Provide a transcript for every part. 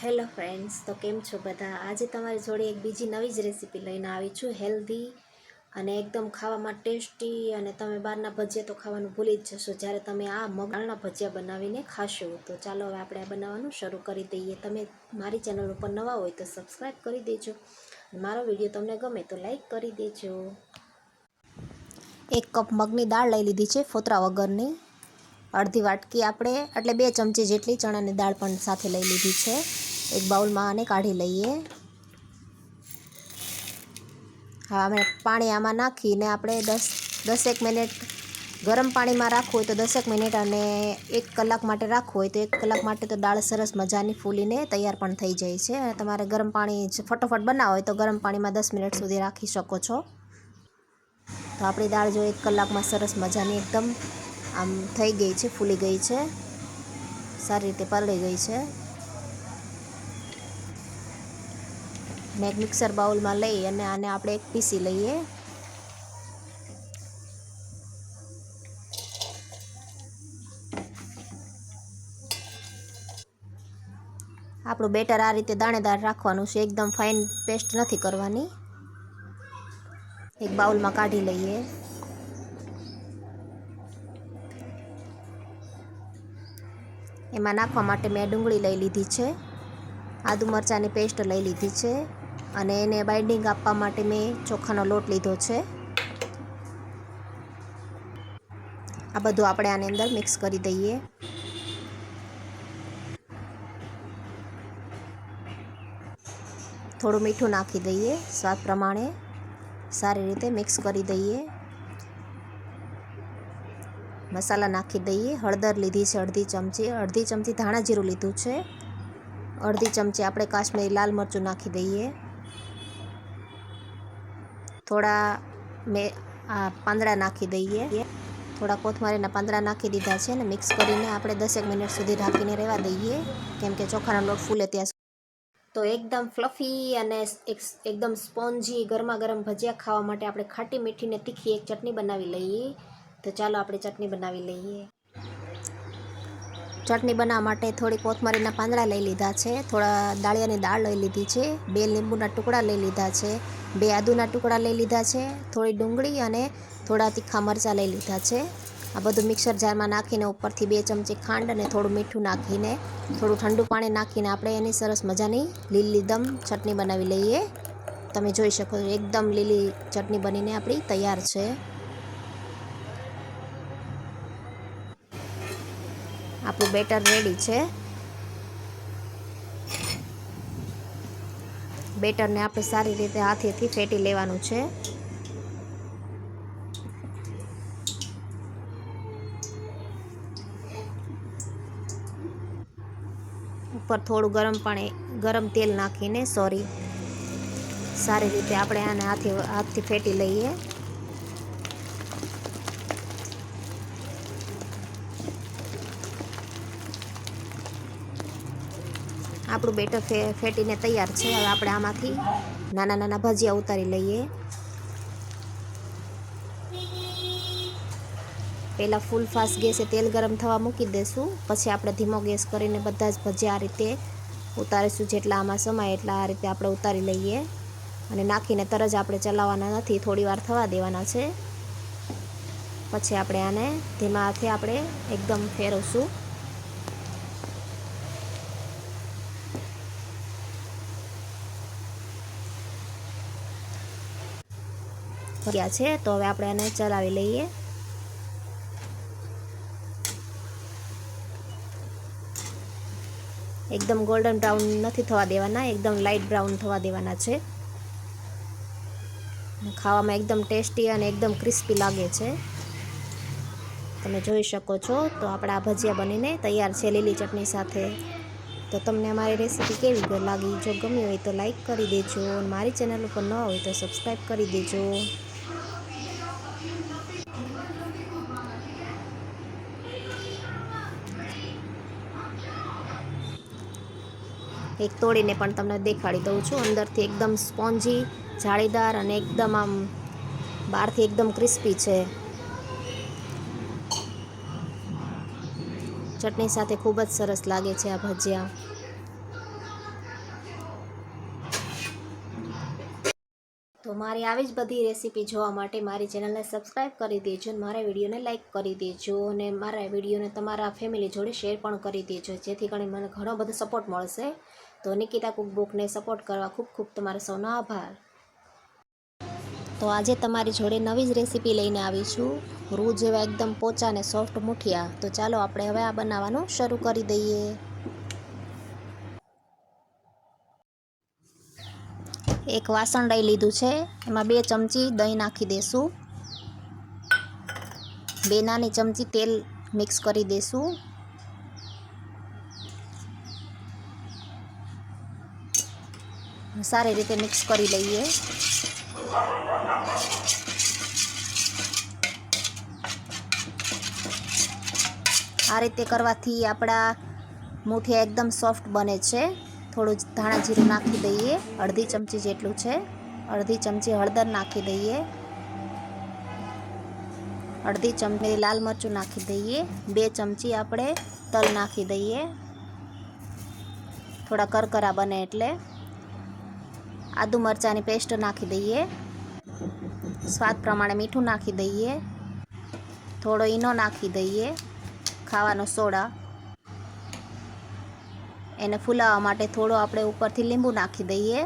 Hello friends, તો કેમ છો બધા? આજે તમારી જોડે એક બીજી નવી જ રેસીપી લઈને આવી છું, હેલ્ધી અને એકદમ ખાવામાં ટેસ્ટી. અને તમે બહારના ભજીયા તો ખાવાનું ભૂલી જ જશો જ્યારે તમે આ મગના ભજીયા બનાવીને ખાશો. તો ચાલો હવે આપણે આ બનાવવાનું શરૂ કરી દઈએ. તમે મારી ચેનલ ઉપર નવા હોય તો સબસ્ક્રાઈબ કરી દેજો. મારો વિડીયો તમને ગમે તો લાઈક કરી દેજો. 1 કપ મગની દાળ લઈ લીધી છે, ફોતરા વગરની. અડધી વાટકી આપણે એટલે 2 ચમચી જેટલી ચણાની દાળ પણ સાથે લઈ લીધી છે. એક બાઉલમાં આને કાઢી લઈએ. હા, અમે પાણી આમાં નાખીને આપણે 10 મિનિટ ગરમ પાણીમાં રાખવું હોય તો 10 મિનિટ, અને 1 કલાક માટે રાખવું હોય તો 1 કલાક માટે તો દાળ સરસ મજાની ફૂલીને તૈયાર પણ થઈ જાય છે. અને તમારે ગરમ પાણી ફટોફટ બનાવો હોય તો ગરમ પાણીમાં 10 મિનિટ સુધી રાખી શકો છો. તો આપણી દાળ જો 1 કલાકમાં સરસ મજાની એકદમ આમ થઈ ગઈ છે, ફૂલી ગઈ છે, સારી રીતે પલળી ગઈ છે. ને એક મિક્સર બાઉલમાં લઈ અને આને આપણે પીસી લઈએ. આપણું બેટર આ રીતે દાણેદાર રાખવાનું છે, એકદમ ફાઇન પેસ્ટ નથી કરવાની. એક બાઉલમાં કાઢી લઈએ. એમાં નાખવા માટે મેં ડુંગળી લઈ લીધી છે, આદુ મરચાંની પેસ્ટ લઈ લીધી છે, અને એને બાઇન્ડિંગ આપવા માટે મેં ચોખાનો લોટ લીધો છે. આ બધું આપણે આની અંદર મિક્સ કરી દઈએ. થોડું મીઠું નાખી દઈએ સ્વાદ પ્રમાણે. સારી રીતે મિક્સ કરી દઈએ. મસાલા નાખી દઈએ. હળદર લીધી છે અડધી ચમચી ધાણા જીરું લીધું છે. અડધી ચમચી આપણે કાશ્મીરી લાલ મરચું નાખી દઈએ. થોડા પાંદડા નાખી દઈએ. થોડા કોથમરીના પાંદડા નાખી દીધા છે, ને મિક્સ કરીને આપણે 10 મિનિટ સુધી ઢાંકીને રહેવા દઈએ, કેમ કે ચોખાનો લોટ ફૂલે ત્યાં. તો એકદમ ફ્લફી અને એકદમ સ્પોન્જી ગરમા ગરમ ભજીયા ખાવા માટે આપણે ખાટી મીઠી ને તીખી એક ચટણી બનાવી લઈએ. તો ચાલો આપણે ચટણી બનાવી લઈએ. ચટણી બનાવવા માટે થોડી કોથમરીના પાંદડા લઈ લીધા છે, થોડા દાળિયાની દાળ લઈ લીધી છે, 2 લીંબુના ટુકડા લઈ લીધા છે, 2 આદુના ટુકડા લઈ લીધા છે, થોડી ડુંગળી અને થોડા તીખા મરચાં લઈ લીધા છે. આ બધું મિક્સર જારમાં નાખીને ઉપરથી 2 ચમચી ખાંડ અને થોડું મીઠું નાખીને થોડું ઠંડુ પાણી નાખીને આપણે એની સરસ મજાની લીલીદમ ચટણી બનાવી લઈએ. તમે જોઈ શકો છો એકદમ લીલી ચટણી બનીને આપણી તૈયાર છે. આપણું બેટર રેડી છે. બેટરને આપણે સારી રીતે હાથેથી ફેટી લેવાનું છે. ઉપર થોડું ગરમ તેલ નાખીને સારી રીતે આપણે આને હાથથી ફેટી લઈએ. આપણું બેટર ફેટીને તૈયાર છે. હવે આપણે આમાંથી નાના નાના ભજીયા ઉતારી લઈએ. પહેલાં ફૂલ ફાસ્ટ ગેસે તેલ ગરમ થવા મૂકી દઈશું, પછી આપણે ધીમો ગેસ કરીને બધા જ ભજીયા આ રીતે ઉતારીશું. જેટલા આમાં સમાય એટલા આ રીતે આપણે ઉતારી લઈએ. અને નાખીને તરત જ આપણે ચલાવવાના નથી, થોડી વાર થવા દેવાના છે. પછી આપણે આને ધીમા હાથે આપણે એકદમ ફેરવશું. ભજીયા છે તો હવે આપણે આને ચલાવી લઈએ. એકદમ ગોલ્ડન બ્રાઉન નથી થવા દેવાના, એકદમ લાઇટ બ્રાઉન થવા દેવાના છે. ખાવામાં એકદમ ટેસ્ટી અને એકદમ ક્રિસ્પી લાગે છે. તમે જોઈ શકો છો. તો આપણા ભજીયા બનીને તૈયાર છે લીલી ચટણી સાથે. તો તમને અમારી રેસીપી કેવી લાગી? જો ગમી હોય તો લાઈક કરી દેજો. મારી ચેનલ ઉપર ન હોય તો સબસ્ક્રાઈબ કરી દેજો. એક તોડીને પણ તમને દેખાડી દઉં છું. અંદરથી એકદમ સ્પોન્જી, જાળીદાર અને એકદમ આમ બહારથી એકદમ ક્રિસ્પી છે. ચટણી સાથે ખૂબ જ સરસ લાગે છે આ ભજીયા. મારી આવી જ બધી રેસીપી જોવા માટે મારી ચેનલને સબસ્ક્રાઈબ કરી દેજો અને મારા વિડીયોને લાઇક કરી દેજો અને મારા વિડીયોને તમારા ફેમિલી જોડે શેર પણ કરી દેજો, જેથી કરીને મને ઘણો બધો સપોર્ટ મળશે. તો નિકિતા કુકબુકને સપોર્ટ કરવા ખૂબ ખૂબ તમારો સૌનો આભાર. તો આજે તમારી જોડે નવી જ રેસીપી લઈને આવી છું, રૂ જેવા એકદમ પોચા અને સોફ્ટ મુઠિયા. તો ચાલો આપણે હવે આ બનાવવાનું શરૂ કરી દઈએ. એક વાસણ લઈ લીધું છે, એમાં 2 ચમચી દહીં નાખી દઈશું. 2 નાની ચમચી તેલ મિક્સ કરી દઈશું. સારી રીતે મિક્સ કરી લઈએ. આ રીતે કરવાથી આપણા મુઠિયા એકદમ સોફ્ટ બને છે. થોડું ધાણા જીરું નાખી દઈએ, અડધી ચમચી જેટલું છે. અડધી ચમચી હળદર નાખી દઈએ. અડધી ચમચી લાલ મરચું નાખી દઈએ. 2 ચમચી આપણે તલ નાખી દઈએ, થોડા કરકરા બને એટલે. આદુ મરચાંની પેસ્ટ નાખી દઈએ. સ્વાદ પ્રમાણે મીઠું નાખી દઈએ. થોડો ઈનો નાખી દઈએ, ખાવાનો સોડા. એને ફૂલાવવા માટે થોડો આપણે ઉપરથી લીંબુ નાખી દઈએ.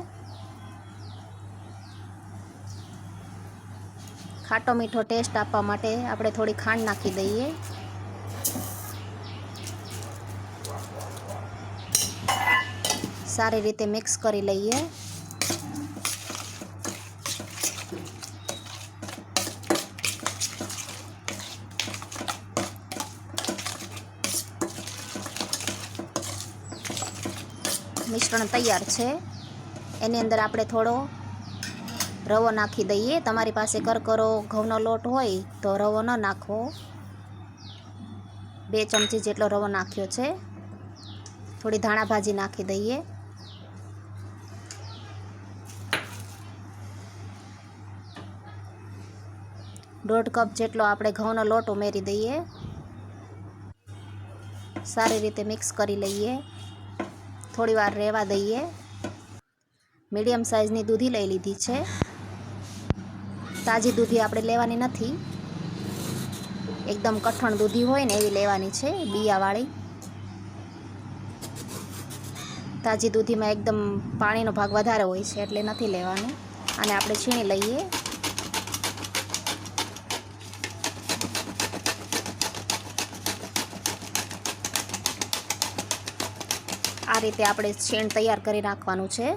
ખાટો મીઠો ટેસ્ટ આપવા માટે આપણે થોડી ખાંડ નાખી દઈએ. સારી રીતે મિક્સ કરી લઈએ. મિશ્રણ તૈયાર છે. એની અંદર આપણે થોડો રવો નાખી દઈએ. તમારી પાસે કરકરો ઘઉંનો લોટ હોય તો રવો ન નાખવો. 2 ચમચી જેટલો રવો નાખ્યો છે. થોડી ધાણા ભાજી નાખી દઈએ. દોઢ કપ જેટલો આપણે ઘઉંનો લોટ ઉમેરી દઈએ. સારી રીતે મિક્સ કરી લઈએ. થોડી વાર રહેવા દઈએ. મીડિયમ સાઇઝની દૂધી લઈ લીધી છે. તાજી દૂધી આપણે લેવાની નથી, એકદમ કઠણ દૂધી હોય ને એવી લેવાની છે, બિયાવાળી. તાજી દૂધીમાં એકદમ પાણીનો ભાગ વધારે હોય છે એટલે નથી લેવાનું. અને આપણે છીણી લઈએ. આ રીતે આપણે છીણ તૈયાર કરી નાખવાનું છે.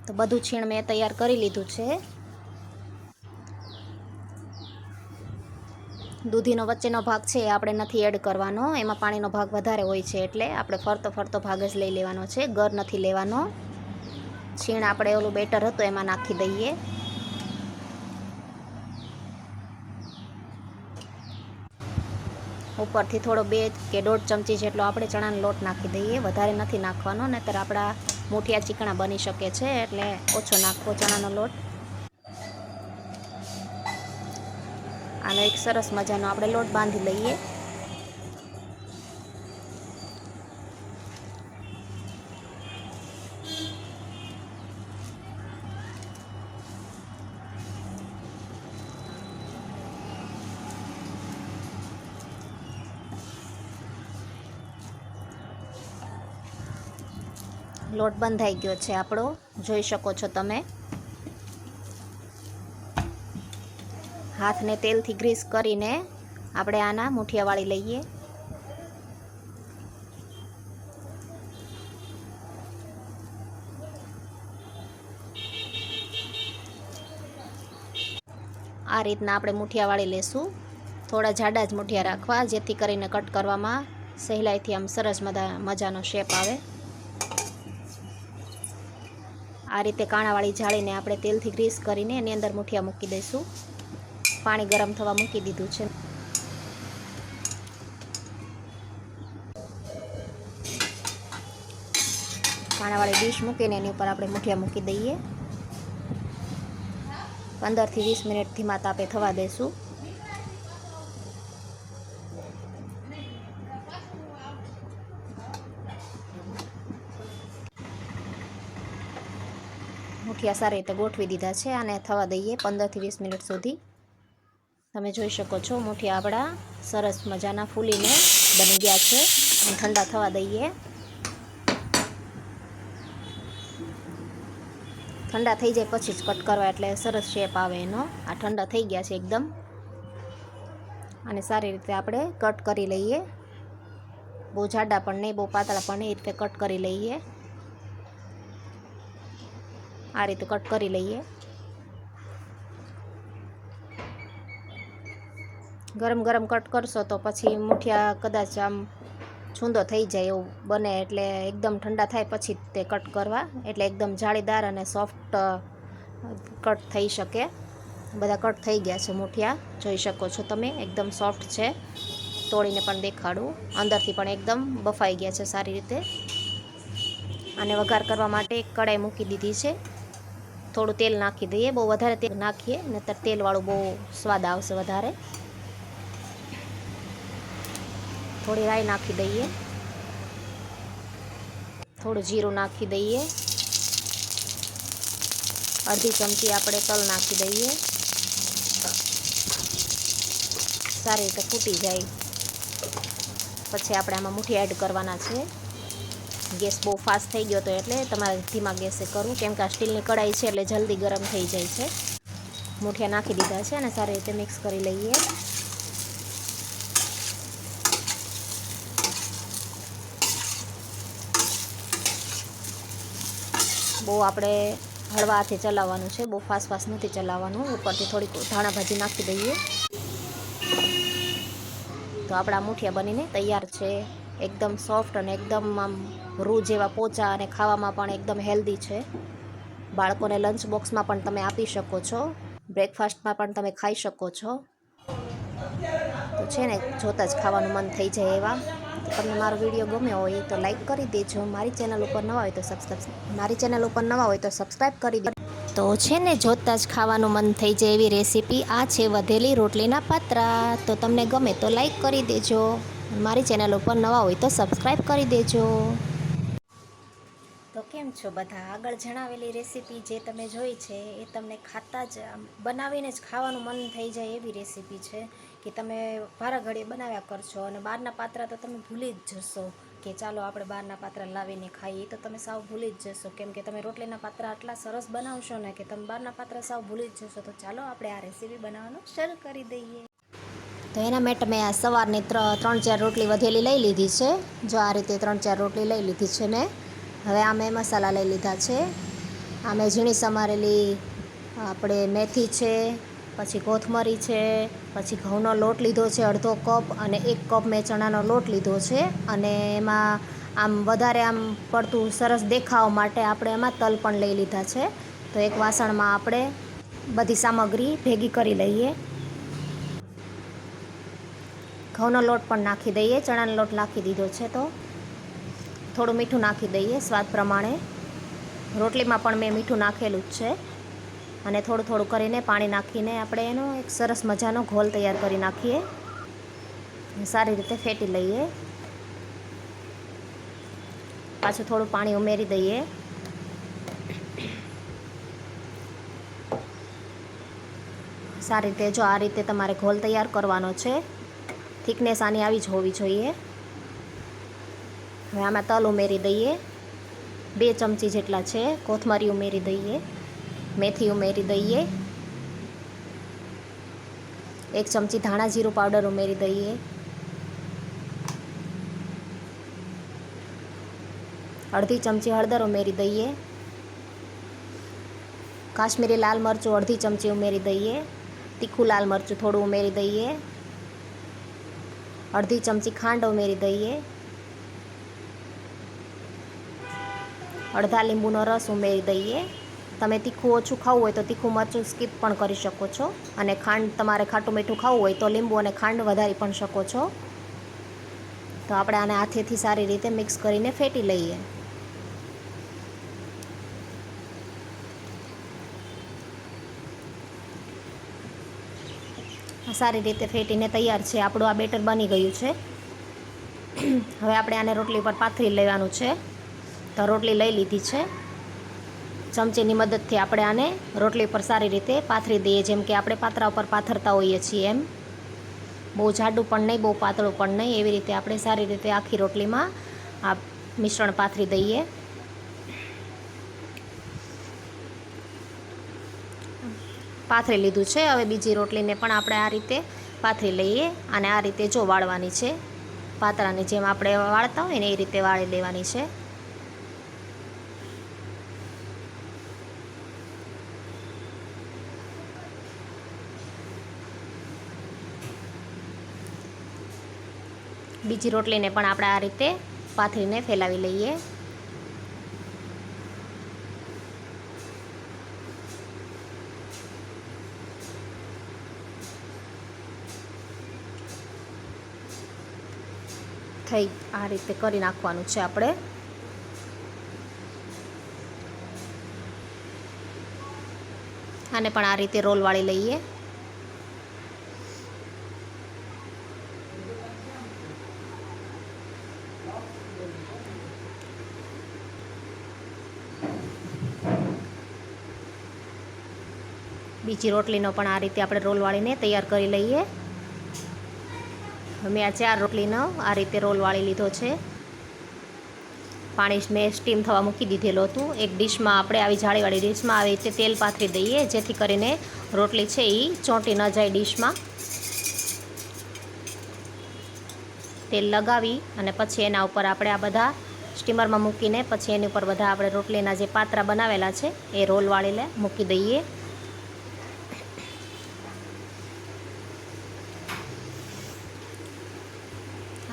તો બધું છીણ મેં તૈયાર કરી લીધું છે. દૂધીનો વચ્ચેનો ભાગ છે એ આપણે નથી એડ કરવાનો, એમાં પાણીનો ભાગ વધારે હોય છે એટલે આપણે ફરતો ફરતો ભાગ જ લઈ લેવાનો છે, ગર નથી લેવાનો. છીણ આપણે ઓલું બેટર હતું એમાં નાખી દઈએ. ઉપરથી થોડો 2 કે 1.5 ચમચી જેટલો આપણે ચણાનો લોટ નાખી દઈએ. વધારે નથી નાખવાનો, નહીંતર આપણા મુઠિયા ચીકણા બની શકે છે, એટલે ઓછો નાખવો ચણાનો લોટ. આનો એક સરસ મજાનો આપણે લોટ બાંધી લઈએ. લોટ બંધાઈ ગયો છે આપણો, જોઈ શકો છો તમે. હાથને તેલથી ગ્રીસ કરીને આપણે આના મુઠિયા વાળી લઈએ. આ રીતના આપણે મુઠિયા વાળી લેશું. થોડા જાડા જ મુઠિયા રાખવા, જેથી કરીને કટ કરવામાં સહેલાઈથી આમ સરસ મજાનો શેપ આવે. આ રીતે કાણાવાળી જાળીને આપણે તેલથી ગ્રીસ કરીને એની અંદર મુઠિયા મૂકી દઈશું. પાણી ગરમ થવા મૂકી દીધું છે. કાણાવાળી ડીશ મૂકીને એની ઉપર આપણે મુઠિયા મૂકી દઈએ. 15 થી 20 મિનિટ ધીમા તાપે થવા દઈશું. મુઠિયા સારી રીતે ગોઠવી દીધા છે અને થવા દઈએ 15 થી 20 મિનિટ સુધી. તમે જોઈ શકો છો મુઠિયા આપણા સરસ મજાના ફૂલીને બની ગયા છે. અને ઠંડા થવા દઈએ. ઠંડા થઈ જાય પછી જ કટ કરવા એટલે સરસ શેપ આવે એનો. આ ઠંડા થઈ ગયા છે એકદમ. અને સારી રીતે આપણે કટ કરી લઈએ. બહુ જાડા પણ નહીં, બહુ પાતળા પણ નહીં, એ રીતે કટ કરી લઈએ. આ રીતે કટ કરી લઈએ. ગરમ ગરમ કટ કરશો તો પછી મુઠિયા કદાચ આમ છૂંદો થઈ જાય એવું બને, એટલે એકદમ ઠંડા થાય પછી તે કટ કરવા, એટલે એકદમ જાળીદાર અને સોફ્ટ કટ થઈ શકે. બધા કટ થઈ ગયા છે મુઠિયા, જોઈ શકો છો તમે, એકદમ સોફ્ટ છે. તોડીને પણ દેખાડું, અંદરથી પણ એકદમ બફાઈ ગયા છે સારી રીતે. અને વઘાર કરવા માટે એક કઢાઈ મૂકી દીધી છે. થોડું તેલ નાખી દઈએ, બહુ વધારે તેલ નાખીએ નહીંતર તેલવાળું બહુ સ્વાદ આવશે વધારે. થોડી રાઈ નાખી દઈએ, થોડું જીરું નાખી દઈએ, અડધી ચમચી આપણે તલ નાખી દઈએ. સારી રીતે ફૂટી જાય પછી આપણે આમાં મુઠિયા એડ કરવાના છે. ગેસ બહુ ફાસ્ટ થઈ ગયો તો એટલે તમારે ધીમા ગેસે કરવું, કેમ કે આ સ્ટીલની કઢાઈ છે એટલે જલ્દી ગરમ થઈ જાય છે. મુઠિયા નાખી દીધા છે અને સારી રીતે મિક્સ કરી લઈએ. બહુ આપણે હળવા હાથે ચલાવવાનું છે, બહુ ફાસ્ટ નથી ચલાવવાનું. ઉપરથી થોડીક ધાણા ભાજી નાખી દઈએ તો આપણા મુઠિયા બનીને તૈયાર છે. એકદમ સોફ્ટ અને એકદમ આમ રૂ જેવા પોચા અને ખાવામાં પણ એકદમ હેલ્ધી છે. બાળકોને લંચ બોક્સમાં પણ તમે આપી શકો છો, બ્રેકફાસ્ટમાં પણ તમે ખાઈ શકો છો. તો છે ને જોતાં જ ખાવાનું મન થઈ જાય એવા. તો તમને મારો વિડીયો ગમ્યો હોય તો લાઈક કરી દેજો. મારી ચેનલ ઉપર નવા હોય તો સબસ્ક્રાઈબ કરી દેજો. તો છે ને જોતાં જ ખાવાનું મન થઈ જાય એવી રેસીપી આ છે વધેલી રોટલીના પાત્રા. તો તમને ગમે તો લાઈક કરી દેજો. મારી ચેનલ ઉપર નવા હોય તો સબસ્ક્રાઈબ કરી દેજો. તો કેમ છો બધા? આગળ જણાવેલી રેસીપી જે તમે જોઈ છે એ તમને ખાતા જ બનાવીને જ ખાવાનું મન થઈ જાય એવી રેસીપી છે કે તમે વારા ઘડીએ બનાવ્યા કરશો. અને બહારના પાત્રા તો તમે ભૂલી જ જશો કે ચાલો આપણે બહારના પાત્રા લાવીને ખાઈએ, તો તમે સાવ ભૂલી જ જશો. કેમ કે તમે રોટલીના પાત્રા આટલા સરસ બનાવશો ને કે તમે બહારના પાત્રા સાવ ભૂલી જ જશો. તો ચાલો આપણે આ રેસીપી બનાવવાનું શરૂ કરી દઈએ. તો એના માટે મેં આ સવારની 3-4 રોટલી વધેલી લઈ લીધી છે. જો આ રીતે 3-4 રોટલી લઈ લીધી છે મેં. હવે આ મેં મસાલા લઈ લીધા છે. આ મેં ઝીણી સમારેલી આપણે મેથી છે, પછી કોથમરી છે, પછી ઘઉંનો લોટ લીધો છે અડધો કપ, અને 1 કપ મેં ચણાનો લોટ લીધો છે. અને એમાં આમ વધારે આમ પડતું સરસ દેખાવા માટે આપણે એમાં તલ પણ લઈ લીધા છે. તો એક વાસણમાં આપણે બધી સામગ્રી ભેગી કરી લઈએ. ઘઉંનો લોટ પણ નાખી દઈએ, ચણાનો લોટ નાખી દીધો છે. તો થોડું મીઠું નાખી દઈએ સ્વાદ પ્રમાણે. રોટલીમાં પણ મેં મીઠું નાખેલું જ છે. અને થોડું થોડું કરીને પાણી નાખીને આપણે એનો એક સરસ મજાનો ઘોલ તૈયાર કરી નાખીએ. સારી રીતે ફેટી લઈએ. પાછું થોડું પાણી ઉમેરી દઈએ. સારી રીતે જો આ રીતે તમારે ઘોલ તૈયાર કરવાનો છે. થિકનેસ આની આવી જ હોવી જોઈએ. હવે આમાં તલ ઉમેરી દઈએ, 2 ચમચી જેટલા છે. કોથમરી ઉમેરી દઈએ, મેથી ઉમેરી દઈએ, 1 ચમચી ધાણા જીરું પાવડર ઉમેરી દઈએ, અડધી ચમચી હળદર ઉમેરી દઈએ, કાશ્મીરી લાલ મરચું અડધી ચમચી ઉમેરી દઈએ, તીખું લાલ મરચું થોડું ઉમેરી દઈએ, અડધી ચમચી ખાંડ ઉમેરી દઈએ, અડધા લીંબુનો રસ ઉમેરી દઈએ. તમે તીખું ઓછું ખાવું હોય તો તીખું મરચું સ્કીપ પણ કરી શકો છો. અને ખાંડ તમારે ખાટું મીઠું ખાવું હોય તો લીંબુ અને ખાંડ વધારી પણ શકો છો. તો આપણે આને હાથેથી સારી રીતે મિક્સ કરીને ફેટી લઈએ. સારી રીતે ફેટીને તૈયાર છે. આપણું આ બેટર બની ગયું છે. હવે આપણે આને રોટલી પર પાથરી લેવાનું છે. તો રોટલી લઈ લીધી છે. ચમચીની મદદથી આપણે આને રોટલી પર સારી રીતે પાથરી દઈએ, જેમ કે આપણે પાતરા ઉપર પાથરતા હોઈએ છીએ એમ. બહુ જાડું પણ નહીં, બહુ પાતળું પણ નહીં, એવી રીતે આપણે સારી રીતે આખી રોટલીમાં આ મિશ્રણ પાથરી દઈએ. પાથરી લીધું છે. હવે બીજી રોટલીને પણ આપણે આ રીતે પાથરી લઈએ અને આ રીતે જો વાળવાની છે. પાતરાની જેમ આપણે વાળતા હોય ને એ રીતે વાળી લેવાની છે. બીજી રોટલીને પણ આપણે આ રીતે પાથરીને ફેલાવી લઈએ. થઈ આ રીતે કરી નાખવાનું છે આપણે. આને પણ આ રીતે રોલ વાળી લઈએ. બીજી રોટલીનો પણ આ રીતે આપણે રોલ વાળીને તૈયાર કરી લઈએ. મેં આ 4 રોટલીનો આ રીતે રોલ વાળી લીધો છે. પાણી મેં સ્ટીમ થવા મૂકી દીધેલું હતું. એક ડીશમાં આપણે આવી જાળીવાળી ડીશમાં આવી રીતે તેલ પાથરી દઈએ, જેથી કરીને રોટલી છે એ ચોંટી ન જાય ડીશમાં. તેલ લગાવી અને પછી એના ઉપર આપણે આ બધા સ્ટીમરમાં મૂકીને પછી એની ઉપર બધા આપણે રોટલીના જે પાતરા બનાવેલા છે એ રોલ વાળીને મૂકી દઈએ.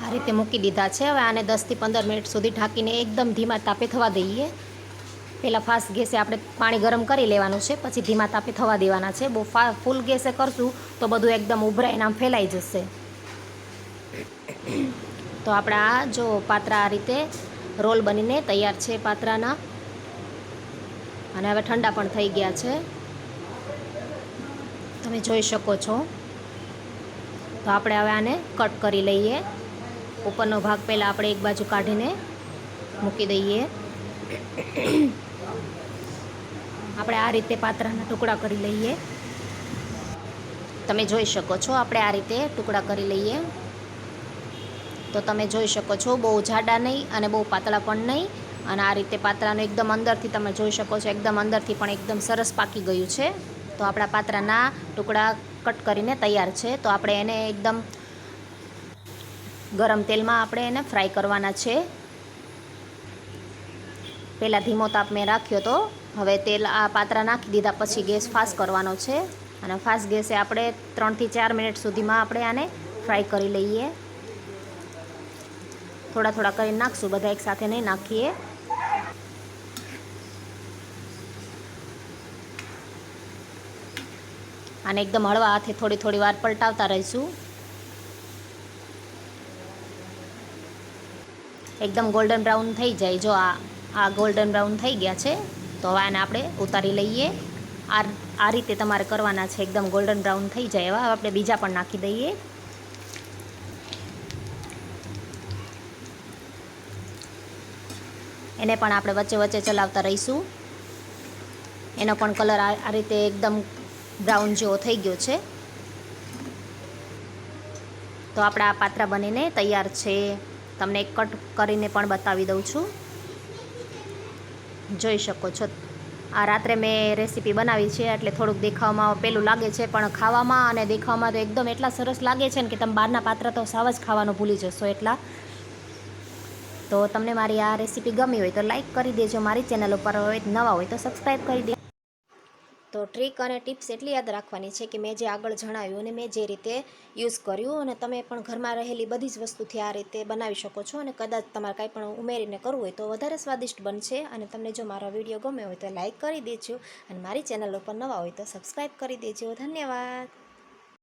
આ રીતે મૂકી દીધા છે. હવે આને 10 થી 15 મિનિટ સુધી ઢાંકીને એકદમ ધીમા તાપે થવા દઈએ. પહેલાં ફાસ્ટ ગેસે આપણે પાણી ગરમ કરી લેવાનું છે, પછી ધીમા તાપે થવા દેવાના છે. બહુ ફૂલ ગેસે કરશું તો બધું એકદમ ઉભરાઈને આમ ફેલાઈ જશે. તો આપણા જો પાતરા આ રીતે રોલ બનીને તૈયાર છે પાતરાના, અને હવે ઠંડા પણ થઈ ગયા છે, તમે જોઈ શકો છો. તો આપણે હવે આને કટ કરી લઈએ. ઉપરનો ભાગ પહેલાં આપણે એક બાજુ કાઢીને મૂકી દઈએ. આપણે આ રીતે પાતરાના ટુકડા કરી લઈએ. તમે જોઈ શકો છો આપણે આ રીતે ટુકડા કરી લઈએ. તો તમે જોઈ શકો છો બહુ જાડા નહીં અને બહુ પાતળા પણ નહીં. અને આ રીતે પાતરાનો એકદમ અંદરથી તમે જોઈ શકો છો, એકદમ અંદરથી પણ એકદમ સરસ પાકી ગયું છે. તો આપણા પાતરાના ટુકડા કટ કરીને તૈયાર છે. તો આપણે એને એકદમ ગરમ તેલમાં આપણે એને ફ્રાય કરવાના છે. પહેલાં ધીમો તાપ મેં રાખ્યો તો હવે તેલ આ પાતરા નાખી દીધા પછી ગેસ ફાસ્ટ કરવાનો છે. અને ફાસ્ટ ગેસે આપણે 3 થી 4 મિનિટ સુધીમાં આપણે આને ફ્રાય કરી લઈએ. થોડા થોડા કરીને નાખશું, બધા એકસાથે નહીં નાખીએ. આને એકદમ હળવા હાથે થોડી થોડી વાર પલટાવતા રહીશું. એકદમ ગોલ્ડન બ્રાઉન થઈ જાય. જો આ ગોલ્ડન બ્રાઉન થઈ ગયા છે. તો હવે આને આપણે ઉતારી લઈએ. આ રીતે તમારે કરવાના છે. એકદમ ગોલ્ડન બ્રાઉન થઈ જાય એવા આપણે બીજા પણ નાખી દઈએ. એને પણ આપણે વચ્ચે વચ્ચે ચલાવતા રહીશું. એનો પણ કલર આ રીતે એકદમ બ્રાઉન જેવો થઈ ગયો છે. તો આપણા આ પાતરા બનીને તૈયાર છે. તમને એક કટ કરીને પણ બતાવી દઉં છું. જોઈ શકો છો. આ રાત્રે મેં રેસીપી બનાવી છે એટલે થોડુંક દેખાવામાં પેલું લાગે છે, પણ ખાવામાં અને દેખાવામાં તો એકદમ એટલા સરસ લાગે છે ને કે તમે બહારના પાત્રા તો સાવ જ ખાવાનું ભૂલી જશો એટલા. તો તમને મારી આ રેસીપી ગમી હોય તો લાઈક કરી દેજો. મારી ચેનલ ઉપર હોય નવા હોય તો સબસ્ક્રાઈબ કરી દેજો. તો ટ્રીક અને ટિપ્સ એટલી યાદ રાખવાની છે કે મેં જે આગળ જણાવ્યું અને મેં જે રીતે યુઝ કર્યું, અને તમે પણ ઘરમાં રહેલી બધી જ વસ્તુથી આ રીતે બનાવી શકો છો. અને કદાચ તમારે કાંઈ પણ ઉમેરીને કરવું હોય તો વધારે સ્વાદિષ્ટ બનશે. અને તમને જો મારો વિડીયો ગમ્યો હોય તો લાઈક કરી દેજો, અને મારી ચેનલ ઉપર નવા હોય તો સબસ્ક્રાઈબ કરી દેજો. ધન્યવાદ.